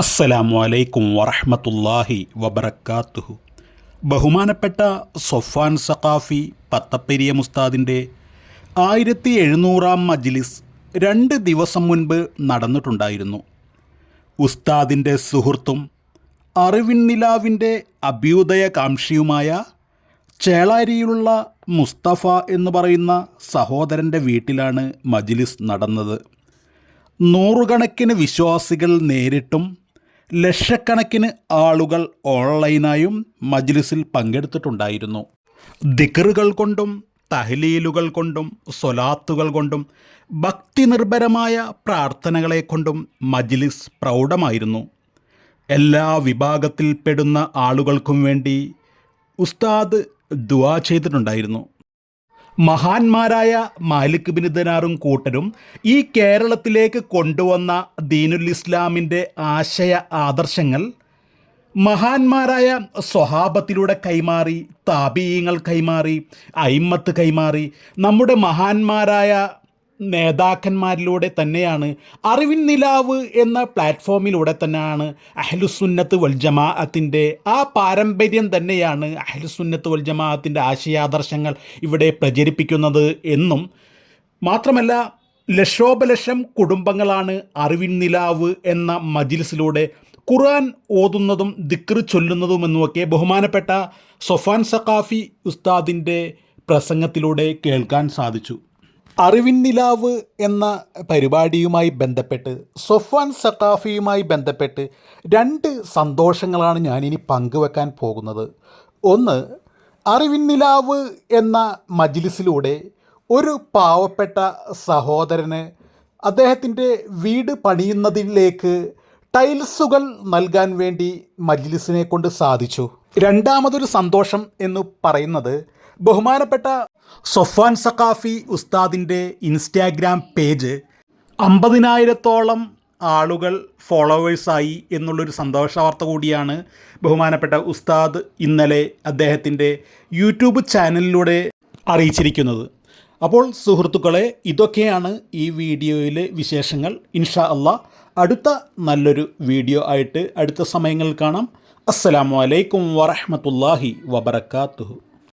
അസ്സലാമു അലൈക്കും വറഹ്മത്തുള്ളാഹി വബറകാതുഹു. ബഹുമാനപ്പെട്ട സൊഫ്വാൻ സഖാഫി പത്തപ്പെരിയ ഉസ്താദിൻ്റെ 1700-ാം മജ്ലിസ് 2 ദിവസം മുൻപ് നടന്നിട്ടുണ്ടായിരുന്നു. ഉസ്താദിൻ്റെ സുഹൃത്തും അറിവിൻ നിലാവിൻ്റെ അഭ്യുദയകാംക്ഷിയുമായ ചേളാരിയിലുള്ള മുസ്തഫ എന്ന് പറയുന്ന സഹോദരൻ്റെ വീട്ടിലാണ് മജ്ലിസ് നടന്നത്. നൂറുകണക്കിന് വിശ്വാസികൾ നേരിട്ടും ലക്ഷക്കണക്കിന് ആളുകൾ ഓൺലൈനായും മജ്ലിസിൽ പങ്കെടുത്തിട്ടുണ്ടായിരുന്നു. ദിക്റുകൾ കൊണ്ടും തഹ്ലീലുകൾ കൊണ്ടും സ്വലാത്തുകൾ കൊണ്ടും ഭക്തി നിർഭരമായ പ്രാർത്ഥനകളെ കൊണ്ടും മജ്ലിസ് പ്രൗഢമായിരുന്നു. എല്ലാ വിഭാഗത്തിൽപ്പെടുന്ന ആളുകൾക്കും വേണ്ടി ഉസ്താദ് ദുആ ചെയ്തിട്ടുണ്ടായിരുന്നു. മഹാന്മാരായ മാലിക് ബിൻ ദിനാറും കൂട്ടരും ഈ കേരളത്തിലേക്ക് കൊണ്ടുവന്ന ദീനുൽ ഇസ്ലാമിൻ്റെ ആശയ ആദർശങ്ങൾ മഹാന്മാരായ സ്വഹാബത്തിലൂടെ കൈമാറി, താബിഈങ്ങൾ കൈമാറി, അയിമ്മത്ത് കൈമാറി, നമ്മുടെ മഹാന്മാരായ നേതാക്കന്മാരിലൂടെ തന്നെയാണ്, അറിവിൻ നിലാവ് എന്ന പ്ലാറ്റ്ഫോമിലൂടെ തന്നെയാണ് അഹ്ലുസുന്നത്ത് വൽ ജമാഅത്തിൻ്റെ ആ പാരമ്പര്യം തന്നെയാണ് അഹ്ലുസുന്നത്ത് വൽ ജമാഅത്തിൻ്റെ ആശയാദർശങ്ങൾ ഇവിടെ പ്രചരിപ്പിക്കുന്നത് എന്നും മാത്രമല്ല, ലക്ഷോപലക്ഷം കുടുംബങ്ങളാണ് അറിവിൻ നിലാവ് എന്ന മജ്ലിസിലൂടെ ഖുർആൻ ഓതുന്നതും ദിക്ർ ചൊല്ലുന്നതുമെന്നുമൊക്കെ ബഹുമാനപ്പെട്ട സൊഫ്വാൻ സഖാഫി ഉസ്താദിൻ്റെ പ്രസംഗത്തിലൂടെ കേൾക്കാൻ സാധിച്ചു. അറിവിൻ നിലാവ് എന്ന പരിപാടിയുമായി ബന്ധപ്പെട്ട് സൊഫ്വാൻ സഖാഫിയുമായി ബന്ധപ്പെട്ട് 2 സന്തോഷങ്ങളാണ് ഞാനിനി പങ്കുവെക്കാൻ പോകുന്നത്. ഒന്ന്, അറിവിൻ നിലാവ് എന്ന മജ്ലിസിലൂടെ ഒരു പാവപ്പെട്ട സഹോദരന് അദ്ദേഹത്തിൻ്റെ വീട് പണിയുന്നതിലേക്ക് ടൈൽസുകൾ നൽകാൻ വേണ്ടി മജ്ലിസിനെ കൊണ്ട് സാധിച്ചു. രണ്ടാമതൊരു സന്തോഷം എന്ന് പറയുന്നത് ബഹുമാനപ്പെട്ട സൊഫ്വാൻ സഖാഫി ഉസ്താദിൻ്റെ ഇൻസ്റ്റാഗ്രാം പേജ് 50,000-ഓളം ആളുകൾ ഫോളോവേഴ്സായി എന്നുള്ളൊരു സന്തോഷ വാർത്ത കൂടിയാണ് ബഹുമാനപ്പെട്ട ഉസ്താദ് ഇന്നലെ അദ്ദേഹത്തിൻ്റെ യൂട്യൂബ് ചാനലിലൂടെ അറിയിച്ചിരിക്കുന്നത്. അപ്പോൾ സുഹൃത്തുക്കളെ, ഇതൊക്കെയാണ് ഈ വീഡിയോയിലെ വിശേഷങ്ങൾ. ഇൻഷാ അല്ലാഹ് അടുത്ത നല്ലൊരു വീഡിയോ ആയിട്ട് അടുത്ത സമയങ്ങളിൽ കാണാം. അസ്സലാമു അലൈക്കും വറഹ്മത്തുള്ളാഹി വബറകാതുഹു.